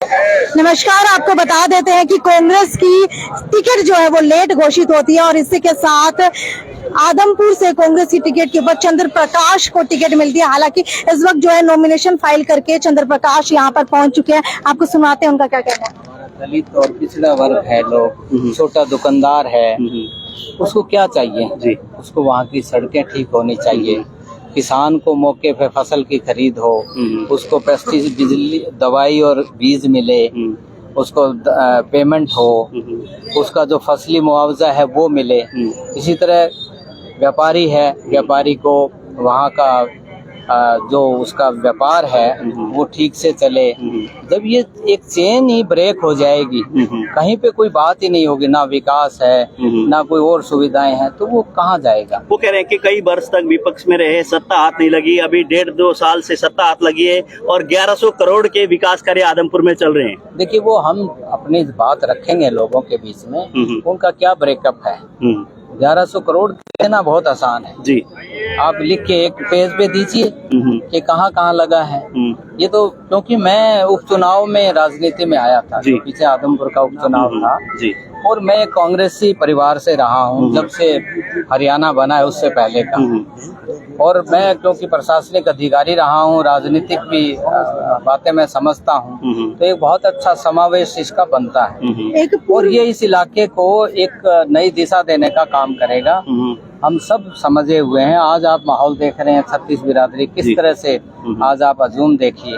नमस्कार, आपको बता देते हैं कि कांग्रेस की टिकट जो है वो लेट घोषित होती है और इसी के साथ आदमपुर से कांग्रेस की टिकट के ऊपर चंद्र प्रकाश को टिकट मिलती है। हालांकि इस वक्त जो है नॉमिनेशन फाइल करके चंद्र प्रकाश यहाँ पर पहुंच चुके हैं। आपको सुनाते हैं उनका क्या कहना है। दलित और पिछड़ा वर्ग है, लोग छोटा दुकानदार है, उसको क्या चाहिए जी? उसको वहाँ की सड़कें ठीक होनी चाहिए, किसान को मौके पे फसल की खरीद हो, उसको पेस्टिसाइड, बिजली, दवाई और बीज मिले, उसको पेमेंट हो, उसका जो फसली मुआवजा है वो मिले। इसी तरह व्यापारी है, व्यापारी को वहाँ का जो उसका व्यापार है वो ठीक से चले। जब ये एक चेन ही ब्रेक हो जाएगी, कहीं पे कोई बात ही नहीं होगी, ना विकास है ना कोई और सुविधाएं हैं, तो वो कहाँ जाएगा। वो कह रहे हैं कि कई वर्ष तक विपक्ष में रहे, सत्ता हाथ नहीं लगी, अभी 1.5-2 साल से सत्ता हाथ लगी है और 1100 करोड़ के विकास कार्य आदमपुर में चल रहे हैं। देखिए, वो हम अपनी बात रखेंगे लोगों के बीच में, उनका क्या ब्रेकअप है। 1100 करोड़ देना बहुत आसान है जी, आप लिख के एक पेज पे दीजिए कि कहाँ कहाँ लगा है। ये तो क्योंकि मैं उपचुनाव में राजनीति में आया था, पीछे आदमपुर का उपचुनाव था जी, और मैं कांग्रेसी परिवार से रहा हूँ जब से हरियाणा बना है, उससे पहले का। और मैं क्योंकि प्रशासनिक अधिकारी रहा हूँ, राजनीतिक भी बातें मैं समझता हूँ, तो एक बहुत अच्छा समावेश इसका बनता है और ये इस इलाके को एक नई दिशा देने का काम करेगा। हम सब समझे हुए हैं। आज आप माहौल देख रहे हैं, 36 बिरादरी किस तरह से, आज आप हजूम देखिए,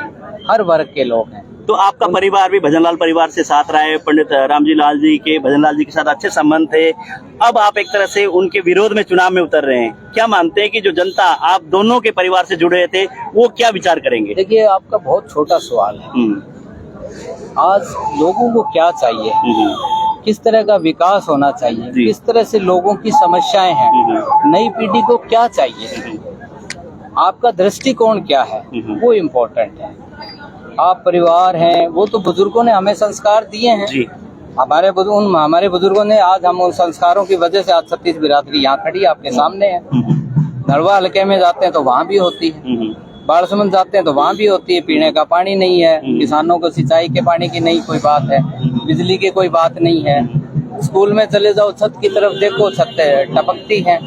हर वर्ग के लोग हैं। तो आपका परिवार भी भजनलाल परिवार से साथ रहा है, पंडित रामजी लाल जी के, भजनलाल जी के साथ अच्छे संबंध थे। अब आप एक तरह से उनके विरोध में चुनाव में उतर रहे हैं। क्या मानते हैं कि जो जनता आप दोनों के परिवार से जुड़े थे वो क्या विचार करेंगे? देखिए, आपका बहुत छोटा सवाल है। आज लोगों को क्या चाहिए, किस तरह का विकास होना चाहिए, किस तरह से लोगों की समस्याएं हैं, नई पीढ़ी को क्या चाहिए, आपका दृष्टिकोण क्या है, वो इम्पोर्टेंट है। आप परिवार हैं, वो तो बुजुर्गों ने हमें संस्कार दिए हैं जी। हमारे बुजुर्गों ने, आज हम उन संस्कारों की वजह से आज 36 बिरादरी यहाँ खड़ी आपके सामने है। नरवा हल्के में जाते हैं तो वहाँ भी होती है, बाड़समंद जाते हैं तो वहाँ भी होती है। पीने का पानी नहीं है, किसानों को सिंचाई के पानी की नहीं कोई बात है, बिजली की कोई बात नहीं है। स्कूल में चले जाओ, छत की तरफ देखो, छत टपकती है।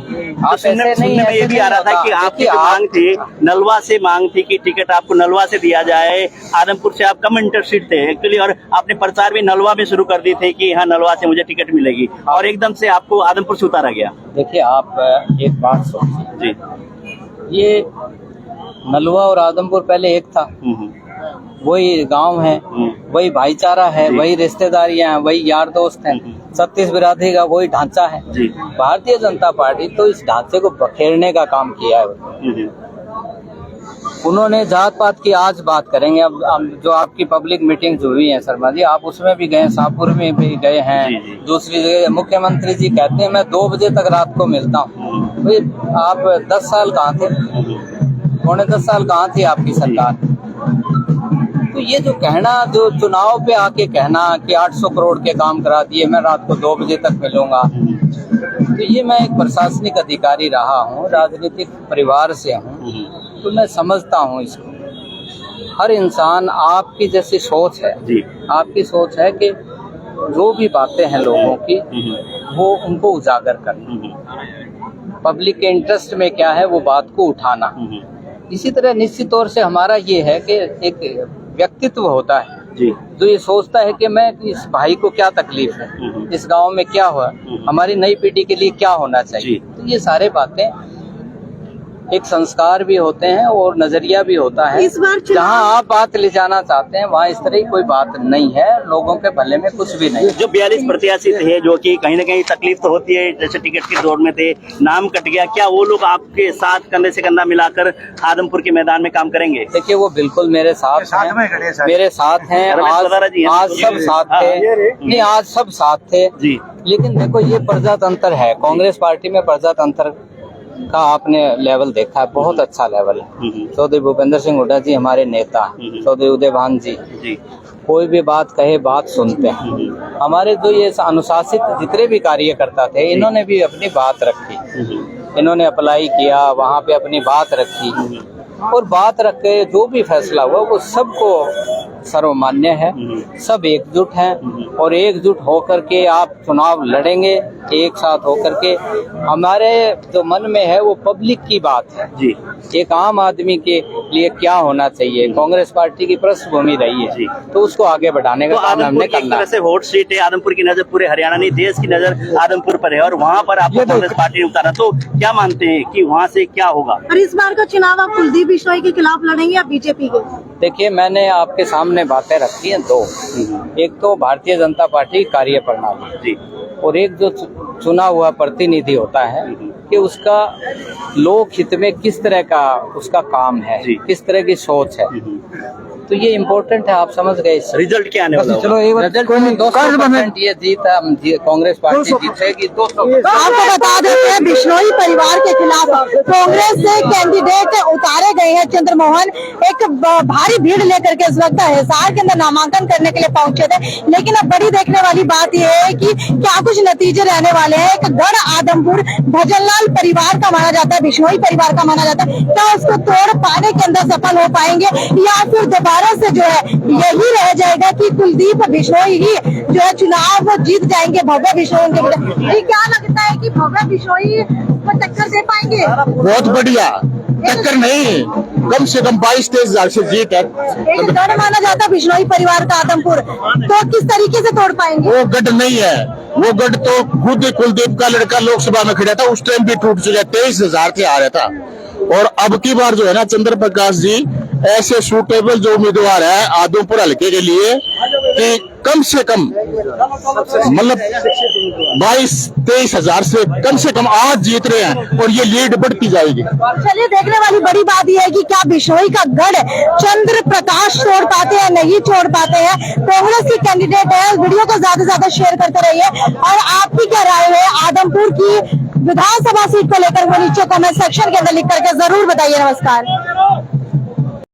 तो सुनने में ये भी आ रहा था कि आपकी मांग थी, नलवा से मांग थी कि टिकट आपको नलवा से दिया जाए, आदमपुर से आप कम इंटरेस्टेड थे एक्चुअली, और आपने प्रचार भी नलवा में शुरू कर दी थी कि हाँ नलवा से मुझे टिकट मिलेगी, और एकदम से आपको आदमपुर से उतारा गया। देखिए, आप एक बात सोचिए जी, ये नलवा और आदमपुर पहले एक था, वही गांव है, वही भाईचारा है, वही रिश्तेदारियां हैं, वही यार दोस्त हैं। 36 बिरादरी का वही ढांचा है। भारतीय जनता पार्टी तो इस ढांचे को बखेरने का काम किया है। उन्होंने जात पात की आज बात करेंगे। अब जो आपकी पब्लिक मीटिंग हुई है शर्मा जी, आप उसमें भी गए, शाहपुर में भी गए हैं, दूसरी जगह। मुख्यमंत्री जी कहते हैं मैं 2 बजे तक रात को मिलता हूँ। भाई, आप 10 साल कहाँ थे, पौने 10 साल कहाँ थी आपकी सरकार। तो ये जो कहना, जो चुनाव पे आके कहना कि 800 करोड़ के काम करा दिए, मैं रात को 2 बजे तक मिलूंगा, तो ये मैं एक प्रशासनिक अधिकारी रहा हूँ, राजनीतिक परिवार से हूँ, तो मैं समझता हूँ इसको। हर इंसान, आपकी जैसी सोच है, आपकी सोच है कि जो भी बातें हैं लोगों की, वो उनको उजागर करना, पब्लिक के इंटरेस्ट में क्या है वो बात को उठाना। इसी तरह निश्चित तौर से हमारा ये है कि एक व्यक्तित्व होता है जी, जो ये सोचता है कि मैं, इस भाई को क्या तकलीफ है, इस गांव में क्या हुआ, हमारी नई पीढ़ी के लिए क्या होना चाहिए। तो ये सारे बातें एक संस्कार भी होते हैं और नजरिया भी होता है। इस बार जहाँ आप बात ले जाना चाहते हैं वहाँ इस तरह की कोई बात नहीं है, लोगों के भले में कुछ भी नहीं। जो 42 प्रत्याशी थे, जो कि कहीं न कहीं तकलीफ तो होती है, जैसे टिकट की दौड़ में थे, नाम कट गया, क्या वो लोग आपके साथ कंधे से कंधा मिलाकर आदमपुर के मैदान में काम करेंगे? देखिए, वो बिल्कुल मेरे साथ हैं, मेरे साथ हैं। आज सब साथ थे, नहीं आज सब साथ थे जी। लेकिन देखो, ये प्रजातंत्र है, कांग्रेस पार्टी में प्रजातंत्र का आपने लेवल देखा है, बहुत अच्छा लेवल है। चौधरी भूपेंद्र सिंह हुड्डा जी हमारे नेता, चौधरी उदयभान जी कोई भी बात कहे, बात सुनते हैं। हमारे जो ये अनुशासित जितने भी कार्यकर्ता थे, इन्होंने भी अपनी बात रखी, इन्होंने अप्लाई किया, वहाँ पे अपनी बात रखी, और बात रख के जो भी फैसला हुआ वो सबको सर्वमान्य है, सब एकजुट हैं और एकजुट होकर के आप चुनाव लड़ेंगे एक साथ होकर के। हमारे जो मन में है वो पब्लिक की बात है जी, एक आम आदमी के लिए क्या होना चाहिए। कांग्रेस पार्टी की पृष्ठभूमि रही है जी। तो उसको आगे बढ़ाने तो का काम आदमपुर हमने की एक करना तरह है। से हॉट सीट है, आदमपुर की नजर पूरे हरियाणा नहीं देश की नजर आदमपुर पर है और वहाँ पर आपको कांग्रेस पार्टी ने उतारा, तो क्या मानते हैं कि वहाँ से क्या होगा? और इस बार का चुनाव आप कुलदीप बिश्नोई के खिलाफ लड़ेंगे या बीजेपी के? देखिए, मैंने आपके सामने बातें रखी हैं दो, एक तो भारतीय जनता पार्टी कार्य प्रणाली जी, और एक जो चुना हुआ प्रतिनिधि होता है कि उसका लोक हित में किस तरह का उसका काम है, जी। किस तरह की सोच है, तो ये इम्पोर्टेंट है। आप समझ गए। रिजल्ट क्या आने वाला होगा? चलो रिजल्ट में 200% ये जीत कांग्रेस पार्टी जीतेगी 200%। आपको बता देते हैं बिश्नोई परिवार के खिलाफ कांग्रेस से कैंडिडेट उतारे गए हैं। चंद्रमोहन एक भारी भीड़ लेकर के इस वक्त हिसार के अंदर नामांकन करने के लिए पहुंचे थे, लेकिन अब बड़ी देखने वाली बात यह है कि क्या कुछ नतीजे रहने वाले हैं। एक गढ़ आदमपुर भजनलाल परिवार का माना जाता है, बिश्नोई परिवार का माना जाता है, क्या उसको तोड़ पाने के अंदर सफल हो पाएंगे या फिर दोबारा से जो है यही रह जाएगा कि कुलदीप बिश्नोई ही जो है चुनाव जीत जाएंगे भव्य बिश्नोई के बजाय? ये क्या लगता है कि भव्य बिश्नोई को टक्कर दे पाएंगे? बहुत बढ़िया, टक्कर नहीं, कम से कम 22-23 हजार से जीत है। एक गढ़ माना जाता है बिश्नोई परिवार का आदमपुर, तो किस तरीके से तोड़ पाएंगे? वो गढ़ नहीं है, वो गढ़ तो खुद कुलदीप का लड़का लोकसभा में खड़ा था, उस टाइम भी टूट चुका, 23 हजार से आ रहा था। और अब की बार जो है ना, चंद्र प्रकाश जी ऐसे सूटेबल जो उम्मीदवार है आदमपुर हल्के के लिए कि कम से कम मतलब 22-23 हजार से कम आज जीत रहे हैं और ये लीड बढ़ती जाएगी। चलिए, देखने वाली बड़ी बात यह है कि क्या बिश्नोई का गढ़ चंद्र प्रकाश छोड़ पाते हैं, नहीं छोड़ पाते हैं। कांग्रेस की कैंडिडेट है, वीडियो को ज्यादा से ज्यादा शेयर करते रहिए। और आपकी क्या राय है आदमपुर की विधानसभा सीट को लेकर, वो नीचे कमेंट सेक्शन के अंदर लिख करके जरूर बताइए। नमस्कार।